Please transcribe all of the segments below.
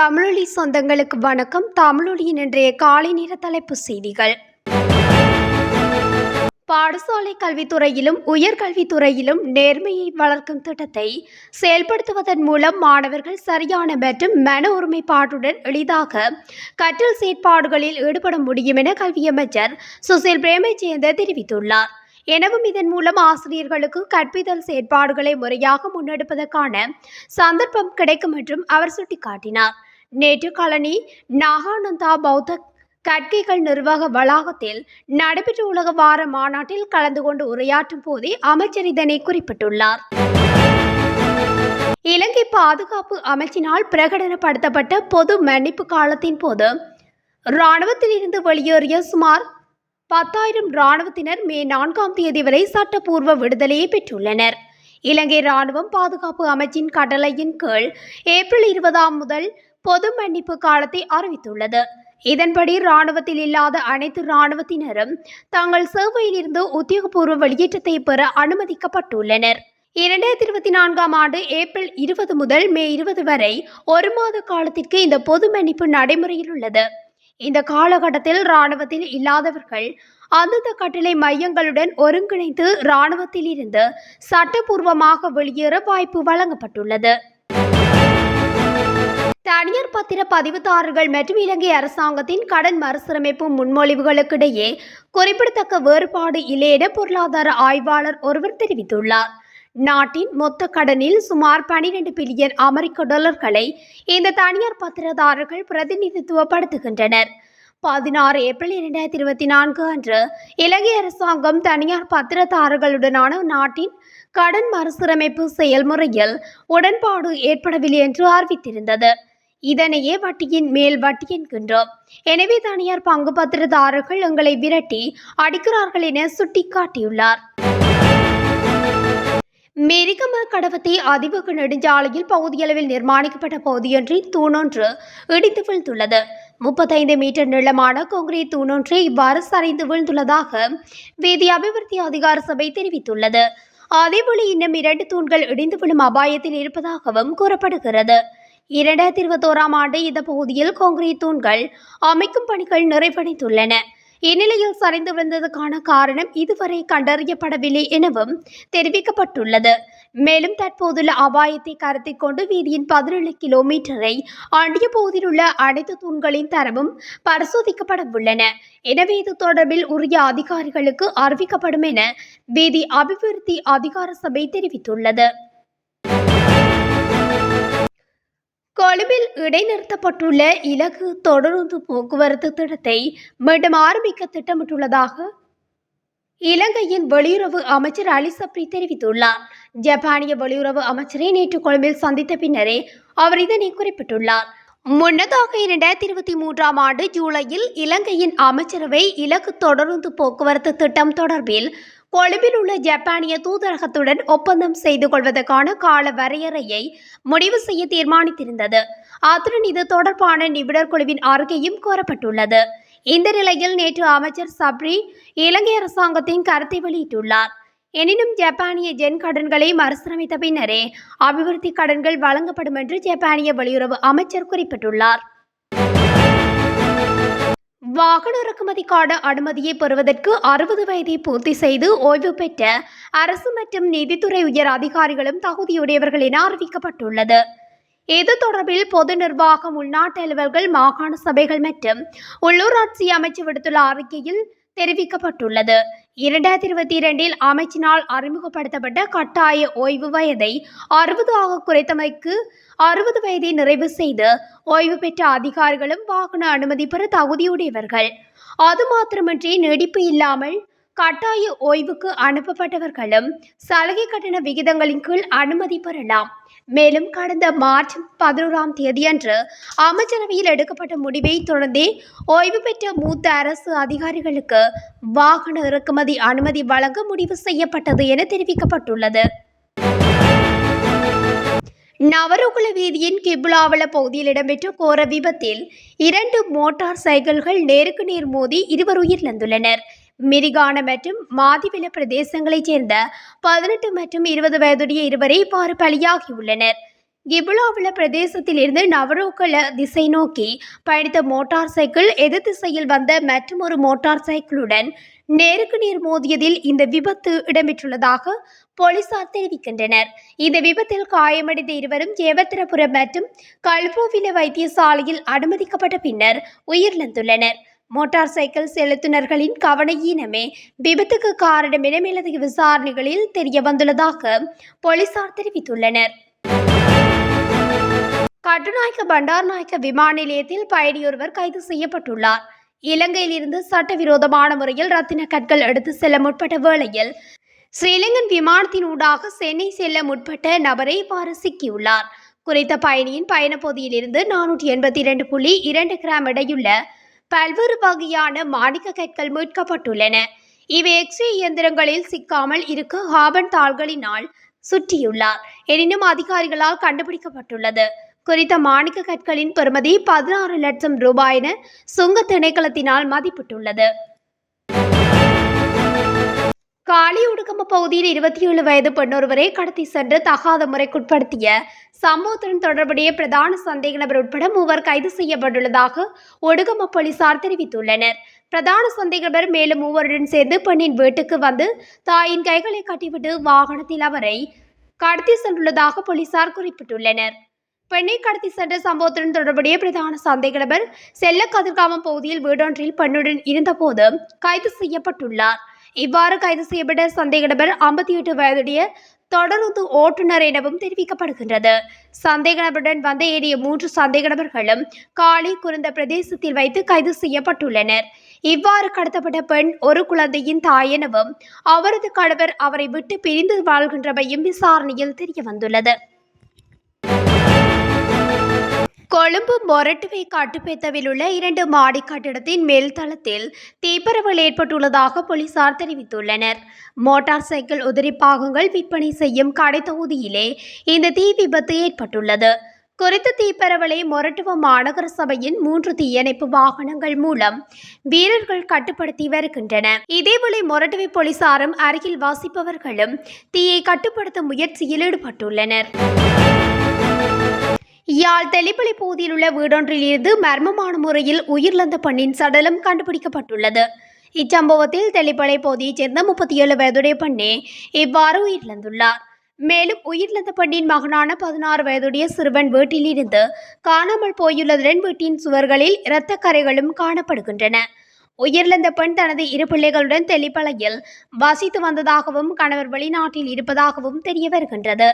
தமிழொலி சொந்தங்களுக்கு வணக்கம். தமிழொலியின் இன்றைய காலை நேர தலைப்பு செய்திகள். பாடசாலை கல்வித்துறையிலும் உயர்கல்வித்துறையிலும் நேர்மையை வளர்க்கும் திட்டத்தை செயல்படுத்துவதன் மூலம் மாணவர்கள் சரியான மற்றும் மன ஒருமைப்பாட்டுடன் எளிதாக கற்றல் செயற்பாடுகளில் ஈடுபட முடியும் என கல்வி அமைச்சர் சுசில் பிரேமஜயந்த தெரிவித்துள்ளார். எனவும் இதன் மூலம் ஆசிரியர்களுக்கு கற்பித்தல் செயற்பாடுகளை முறையாக முன்னெடுப்பதற்கான சந்தர்ப்பம் கிடைக்கும் என்றும் அவர் சுட்டிக்காட்டினார். நேற்று கழனி நாகானந்தா பௌத்த கற்கைகள் நிர்வாக வளாகத்தில் நடைபெற்ற உலக வார மாநாட்டில் கலந்து கொண்டு உரையாற்றும் போதே அமைச்சர் இதனை குறிப்பிட்டுள்ளார். இலங்கை பாதுகாப்பு அமைச்சினால் பிரகடனப்படுத்தப்பட்ட பொது மன்னிப்பு காலத்தின் போது இராணுவத்தில் இருந்து வெளியேறிய சுமார் 10,000 இராணுவத்தினர் மே 4ஆம் தேதி வரை சட்டப்பூர்வ விடுதலையை பெற்றுள்ளனர். இலங்கை இராணுவம் பாதுகாப்பு அமைச்சின் கட்டளையின் கீழ் ஏப்ரல் 20 முதல் பொது மன்னிப்பு காலத்தை அறிவித்துள்ளது. இதன்படி இராணுவத்தில் இல்லாத அனைத்து இராணுவத்தினரும் தங்கள் சேவையில் இருந்து உத்தியோகபூர்வ வெளியேற்றத்தை பெற அனுமதிக்கப்பட்டுள்ளனர். 2024ஆம் ஆண்டு ஏப்ரல் 20 முதல் மே 20 வரை ஒரு மாத காலத்திற்கு இந்த பொது மன்னிப்பு நடைமுறையில் உள்ளது. இந்த காலகட்டத்தில் இராணுவத்தில் இல்லாதவர்கள் அந்தந்த கட்டளை மையங்களுடன் ஒருங்கிணைந்து இராணுவத்தில் இருந்து சட்டப்பூர்வமாக வெளியேற வாய்ப்பு வழங்கப்பட்டுள்ளது. தனியார் பத்திர பதிவுதாரர்கள் மற்றும் இலங்கை அரசாங்கத்தின் கடன் மறுசீரமைப்பு முன்மொழிவுகளுக்கிடையே குறிப்பிடத்தக்க வேறுபாடு இல்லை என பொருளாதார ஆய்வாளர் ஒருவர் தெரிவித்துள்ளார். நாட்டின் மொத்த கடனில் சுமார் 12 பில்லியன் அமெரிக்க டாலர்களை இந்த தனியார் பத்திரதாரர்கள் பிரதிநிதித்துவப்படுத்துகின்றனர். 16 ஏப்ரல் 2024 அன்று இலங்கை அரசாங்கம் தனியார் பத்திரதாரர்களுடனான நாட்டின் கடன் மறுசீரமைப்பு செயல்முறையில் உடன்பாடு ஏற்படவில்லை என்று அறிவித்திருந்தது. இதனையே வட்டியின் மேல் வட்டி என்கின்றோம். எனவே தனியார் பங்கு பத்திரதாரர்கள் எங்களை விரட்டி அடிக்கிறார்கள் என சுட்டிக்காட்டியுள்ளார். மெரிகம கடவத்தை அதிவேக நெடுஞ்சாலையில் பகுதியளவில் நிர்மாணிக்கப்பட்ட பகுதியொன்றின் தூணொன்று இடித்து வீழ்ந்துள்ளது. 35 மீட்டர் நீளமான கான்கிரீட் தூணொன்று இவ்வாறு சரிந்து வீழ்ந்துள்ளதாக வீதி அபிவிருத்தி அதிகார சபை தெரிவித்துள்ளது. அதேபோல இன்னும் 2 தூண்கள் இடிந்து விழும் அபாயத்தில் இருப்பதாகவும் கூறப்படுகிறது. 2021ஆம் ஆண்டு இந்த பகுதியில் கான்கிரீட் தூண்கள் அமைக்கும் பணிகள் நிறைவடைந்துள்ளன. இந்நிலையில் சரிந்து விழுந்ததற்கான காரணம் இதுவரை கண்டறியப்படவில்லை எனவும் தெரிவிக்கப்பட்டுள்ளது. மேலும் தற்போதுள்ள அபாயத்தை கருத்தில் கொண்டு வீதியின் 17 கிலோமீட்டரை அண்டிய பகுதியில் உள்ள அனைத்து தூண்களின் தரமும் பரிசோதிக்கப்பட உள்ளன. எனவே இது தொடர்பில் உரிய அதிகாரிகளுக்கு அறிவிக்கப்படும் என வீதி அபிவிருத்தி அதிகார சபை தெரிவித்துள்ளது. கொழும்பில் இடைநிறுத்தப்பட்டுள்ள இலகு தொடருந்து போக்குவரத்து திட்டத்தை மீண்டும் ஆரம்பிக்க திட்டமிட்டுள்ளதாக இலங்கையின் வெளியுறவு அமைச்சர் அலி சப்ரி தெரிவித்துள்ளார். ஜப்பானிய வெளியுறவு அமைச்சரை நேற்று கொழும்பில் சந்தித்த பின்னரே அவர் இதனை குறிப்பிட்டுள்ளார். முன்னதாக 2023ஆம் ஆண்டு ஜூலையில் இலங்கையின் அமைச்சரவை இலகு தொடருந்து போக்குவரத்து திட்டம் தொடர்பில் கொழும்பில் உள்ள ஜப்பானிய தூதரகத்துடன் ஒப்பந்தம் செய்து கொள்வதற்கான கால வரையறையை முடிவு செய்ய தீர்மானித்திருந்தது. அத்துடன் இது தொடர்பான நிபுணர் குழுவின் அறிக்கையும் கோரப்பட்டுள்ளது. இந்த நிலையில் நேற்று அமைச்சர் சப்ரி இலங்கை அரசாங்கத்தின் கருத்தை வெளியிட்டுள்ளார். எனினும் ஜப்பானிய ஜென் கடன்களை மறுசீரமைத்த பின்னரே அபிவிருத்தி கடன்கள் வழங்கப்படும் என்று ஜப்பானிய வெளியுறவு அமைச்சர் குறிப்பிட்டுள்ளார். வாகன இறக்குமதிக்கான அனுமதியை பெறுவதற்கு 60 வயதை பூர்த்தி செய்து ஓய்வு பெற்ற அரசு மற்றும் நீதித்துறை உயர் அதிகாரிகளும் தகுதியுடையவர்கள் என அறிவிக்கப்பட்டுள்ளது. இது தொடர்பில் பொது நிர்வாகம், உள்நாட்டு அலுவல்கள், மாகாண சபைகள் மற்றும் உள்ளூராட்சி அமைச்சு விடுத்துள்ள அறிக்கையில் தெரிவிக்கப்பட்டுள்ளது. 2022இல் அமைச்சினால் அறிமுகப்படுத்தப்பட்ட கட்டாய ஓய்வு வயதை 60 ஆக குறைத்தமைக்கு 60 வயதை நிறைவு செய்து ஓய்வு பெற்ற அதிகாரிகளும் வாகன அனுமதி பெற தகுதியுடையவர்கள். அது மாத்திரமின்றி நீடிப்பு இல்லாமல் கட்டாய ஓய்வுக்கு அனுப்பப்பட்டவர்களும் சலுகை கட்டண விகிதங்களின் கீழ் அனுமதி பெறலாம். மேலும் கடந்த மார்ச் 11ஆம் தேதியன்று அமைச்சரவையில் எடுக்கப்பட்ட முடிவை தொடர்ந்தே ஓய்வு பெற்ற மூத்த அரசு அதிகாரிகளுக்கு வாகன இறக்குமதி அனுமதி வழங்க முடிவு செய்யப்பட்டது என தெரிவிக்கப்பட்டுள்ளது. நவரகுல வீதியின் கிபுலாவள பகுதியில் இடம்பெற்ற கோர விபத்தில் 2 மோட்டார் சைக்கிள்கள் நேருக்கு நேர் மோதி 2 உயிரிழந்துள்ளனர். மிரிகான மற்றும் மாதிவில பிரதேசங்களைச் சேர்ந்த 18 மற்றும் 20 வயதுடைய இருவரை இவ்வாறு பலியாகியுள்ளனர். கிபுலாவில பிரதேசத்தில் இருந்து நவரோக்கல திசை நோக்கி பயணித்த மோட்டார் சைக்கிள் எதிர் திசையில் வந்த மற்றொரு மோட்டார் சைக்கிளுடன் நேருக்கு நேர் மோதியதில் இந்த விபத்து இடம்பெற்றுள்ளதாக போலீசார் தெரிவிக்கின்றனர். இந்த விபத்தில் காயமடைந்த இருவரும் ஜெயவர்தனபுரம் மற்றும் கல்போவில வைத்தியசாலையில் அனுமதிக்கப்பட்ட பின்னர் உயிரிழந்துள்ளனர். மோட்டார் சைக்கிள் செலுத்துனர்களின் கவன ஈனமே விபத்துக்கு காரணம் என மேலதிக விசாரணைகளில் தெரிய வந்துள்ளதாக போலீசார் தெரிவித்துள்ளனர். கட்டுநாயக்க பண்டார்நாயக்க விமான நிலையத்தில் பயணியொருவர் கைது செய்யப்பட்டுள்ளார். இலங்கையிலிருந்து சட்டவிரோதமான முறையில் ரத்தின கற்கள் எடுத்து செல்ல முற்பட்ட வேளையில் ஸ்ரீலங்கன் விமானத்தின் ஊடாக சென்னை செல்ல முற்பட்ட நபரை இவ்வாறு சிக்கியுள்ளார். குறித்த பயணியின் பயணப்பகுதியிலிருந்து 482.2 கிராம் எடையுள்ள பல்வேறு வகையான மாணிக்க கற்கள் மீட்கப்பட்டுள்ளன. இவை எக்ஸ்ரே இயந்திரங்களில் சிக்காமல் இருக்க காபன் தாள்களினால் சுற்றியுள்ளார். எனினும் அதிகாரிகளால் கண்டுபிடிக்கப்பட்டுள்ளது. குறித்த மாணிக்க கற்களின் பெறுமதி 16 லட்சம் ரூபாய் என சுங்க திணைக்களத்தினால் மதிப்பிட்டுள்ளது. காலியுடுகம பகுதியில் 27 வயது பெண்ணொருவரை கடத்தி சென்று தகாத முறைக்குட்படுத்திய சம்பவத்துடன் தொடர்புடைய பிரதான சந்தேக நபர் உட்பட 3 கைது செய்யப்பட்டுள்ளதாக ஒடுகம போலீசார் தெரிவித்துள்ளனர். பிரதான சந்தேக நபர் மேலும் 3 சேர்ந்து பெண்ணின் வீட்டுக்கு வந்து தாயின் கைகளை கட்டிவிட்டு வாகனத்தில் அவரை கடத்தி சென்றுள்ளதாக போலீசார் குறிப்பிட்டுள்ளனர். பெண்ணை கடத்தி சென்ற சம்பவத்துடன் தொடர்புடைய பிரதான சந்தேக நபர் செல்ல கதிர்காமம் பகுதியில் வீடொன்றில் பெண்ணுடன் இருந்தபோது கைது செய்யப்பட்டுள்ளார். இவ்வாறு கைது செய்யப்பட்ட சந்தேக நபர் 58 வயதுடைய தொடருந்து ஓட்டுநர் எனவும் தெரிவிக்கப்படுகின்றது. சந்தேக நபருடன் வந்த ஏறிய 3 சந்தேக நபர்களும் காலி குருந்த பிரதேசத்தில் வைத்து கைது செய்யப்பட்டுள்ளனர். இவ்வாறு கடத்தப்பட்ட பெண் ஒரு குழந்தையின் தாய் எனவும் அவரது கணவர் அவரை விட்டு பிரிந்து வாழ்கின்றமையும் விசாரணையில் தெரிய வந்துள்ளது. கொழும்பு மொரட்டுவை கட்டுப்பேத்தவில் உள்ள 2 மாடி கட்டிடத்தின் மேல் தளத்தில் தீப்பரவல் ஏற்பட்டுள்ளதாக போலீசார் தெரிவித்துள்ளனர். மோட்டார் சைக்கிள் உதிரி பாகங்கள் விற்பனை செய்யும் கடை தொகுதியிலே இந்த தீ விபத்து ஏற்பட்டுள்ளது. குறித்த தீப்பரவலை மொரட்டுவ மாநகர சபையின் 3 தீயணைப்பு வாகனங்கள் மூலம் வீரர்கள் கட்டுப்படுத்தி வருகின்றனர். இதேவேளை மொரட்டுவை போலீசாரும் அருகில் வாசிப்பவர்களும் தீயை கட்டுப்படுத்தும் முயற்சியில் ஈடுபட்டுள்ளனர். யாழ் தெளிப்பளை பகுதியில் உள்ள வீடொன்றில் இருந்து மர்மமான முறையில் உயிரிழந்த பெண்ணின் சடலம் கண்டுபிடிக்கப்பட்டுள்ளது. இச்சம்பவத்தில் தெளிப்பளை பகுதியைச் சேர்ந்த 37 வயதுடைய பெண்ணே இவ்வாறு உயிரிழந்துள்ளார். மேலும் உயிரிழந்த பெண்ணின் மகனான 16 வயதுடைய சிறுவன் வீட்டில் இருந்து காணாமல் போயுள்ளதுடன் வீட்டின் சுவர்களில் இரத்த கரைகளும் காணப்படுகின்றன. உயிரிழந்த பெண் தனது 2 பிள்ளைகளுடன் தெளிப்பளையில் வசித்து வந்ததாகவும் கணவர் வெளிநாட்டில் இருப்பதாகவும் தெரிய வருகின்றது.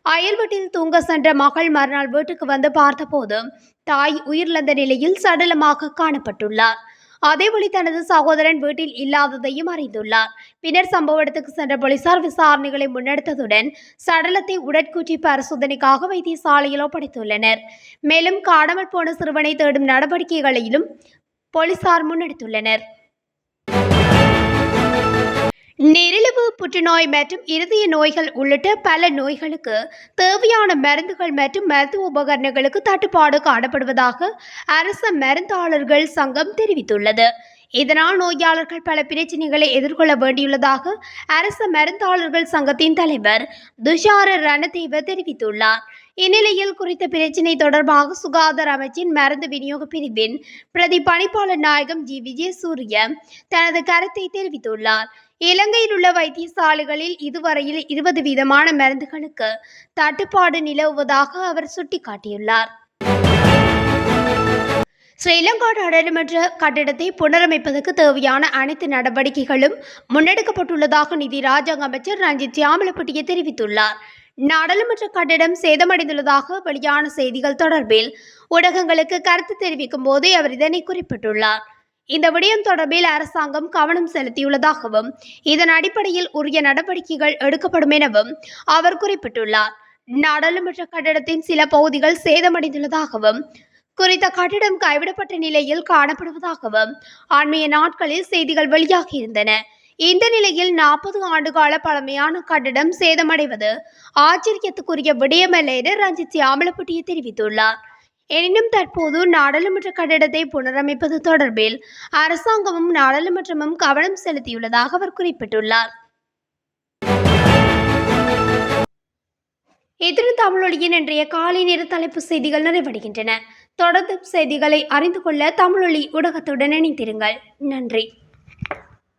அயல் வீட்டில் தூங்க சென்ற மகள் மறுநாள் வீட்டுக்கு வந்து பார்த்தபோது தாய் உயிரிழந்த நிலையில் சடலமாக காணப்பட்டுள்ளார். அதேவழி தனது சகோதரன் வீட்டில் இல்லாததையும் அறிந்துள்ளார். பின்னர் சம்பவ இடத்துக்கு சென்ற போலீசார் விசாரணைகளை முன்னெடுத்ததுடன் சடலத்தை உடற்கூற்றி பரிசோதனைக்காக வைத்தியசாலையில் ஒப்படைத்துள்ளனர். மேலும் காணாமல் போன சிறுவனை தேடும் நடவடிக்கைகளையும் போலீசார் முன்னெடுத்துள்ளனர். நீரிழிவு, புற்றுநோய் மற்றும் இருதய நோய்கள் உள்ளிட்ட பல நோய்களுக்கு தேவையான மருந்துகள் மற்றும் மருத்துவ உபகரணங்களுக்கு தட்டுப்பாடு காணப்படுவதாக அரச மருந்தாளர்கள் சங்கம் தெரிவித்துள்ளது. இதனால் நோயாளர்கள் பல பிரச்சினைகளை எதிர்கொள்ள வேண்டியுள்ளதாக அரச மருந்தாளர்கள் சங்கத்தின் தலைவர் துஷார ரணதேவ தெரிவித்துள்ளார். இந்நிலையில் குறித்த பிரச்சினை தொடர்பாக சுகாதார அமைச்சின் மருந்து விநியோக பிரிவின் பிரதி பணிப்பாளர் நாயகம் ஜி விஜயசூரிய தனது கருத்தை தெரிவித்துள்ளார். இலங்கையில் உள்ள வைத்தியசாலைகளில் இதுவரையில் 20 வீதமான மருந்துகளுக்கு தட்டுப்பாடு நிலவுவதாக அவர் சுட்டிக்காட்டியுள்ளார். ஸ்ரீலங்கா நாடாளுமன்ற கட்டிடத்தை புனரமைப்பதற்கு தேவையான அனைத்து நடவடிக்கைகளும் முன்னெடுக்கப்பட்டுள்ளதாக நிதி ராஜாங்க அமைச்சர் ரஞ்சித் சியாமலப்பட்டிய தெரிவித்துள்ளார். நாடாளுமன்ற கட்டிடம் சேதமடைந்துள்ளதாக வெளியான செய்திகள் தொடர்பில் ஊடகங்களுக்கு கருத்து தெரிவிக்கும் போதே அவர் இதனை குறிப்பிட்டுள்ளார். இந்த விடயம் தொடர்பில் அரசாங்கம் கவனம் செலுத்தியுள்ளதாகவும் இதன் அடிப்படையில் உரிய நடவடிக்கைகள் எடுக்கப்படும் எனவும் அவர் குறிப்பிட்டுள்ளார். நாடாளுமன்ற கட்டிடத்தின் சில பகுதிகள் சேதமடைந்துள்ளதாகவும் குறித்த கட்டிடம் கைவிடப்பட்ட நிலையில் காணப்படுவதாகவும் அண்மைய நாட்களில் செய்திகள் வெளியாகியிருந்தன. இந்த நிலையில் 40 ஆண்டுகால பழமையான கட்டிடம் சேதமடைவது ஆச்சரியத்துக்குரிய விடயமல்ல என ரஞ்சித் சியாமலப்பட்டிய தெரிவித்துள்ளார். எனினும் தற்போது நாடாளுமன்ற கட்டிடத்தை புனரமைப்பது தொடர்பில் அரசாங்கமும் நாடாளுமன்றமும் கவனம் செலுத்தியுள்ளதாக அவர் குறிப்பிட்டுள்ளார். இத்துடன் தமிழொலியின் இன்றைய காலை நேர தலைப்பு செய்திகள் நிறைவடைகின்றன. தொடர்ந்து செய்திகளை அறிந்து கொள்ள தமிழொலி ஊடகத்துடன் இணைந்திருங்கள். நன்றி.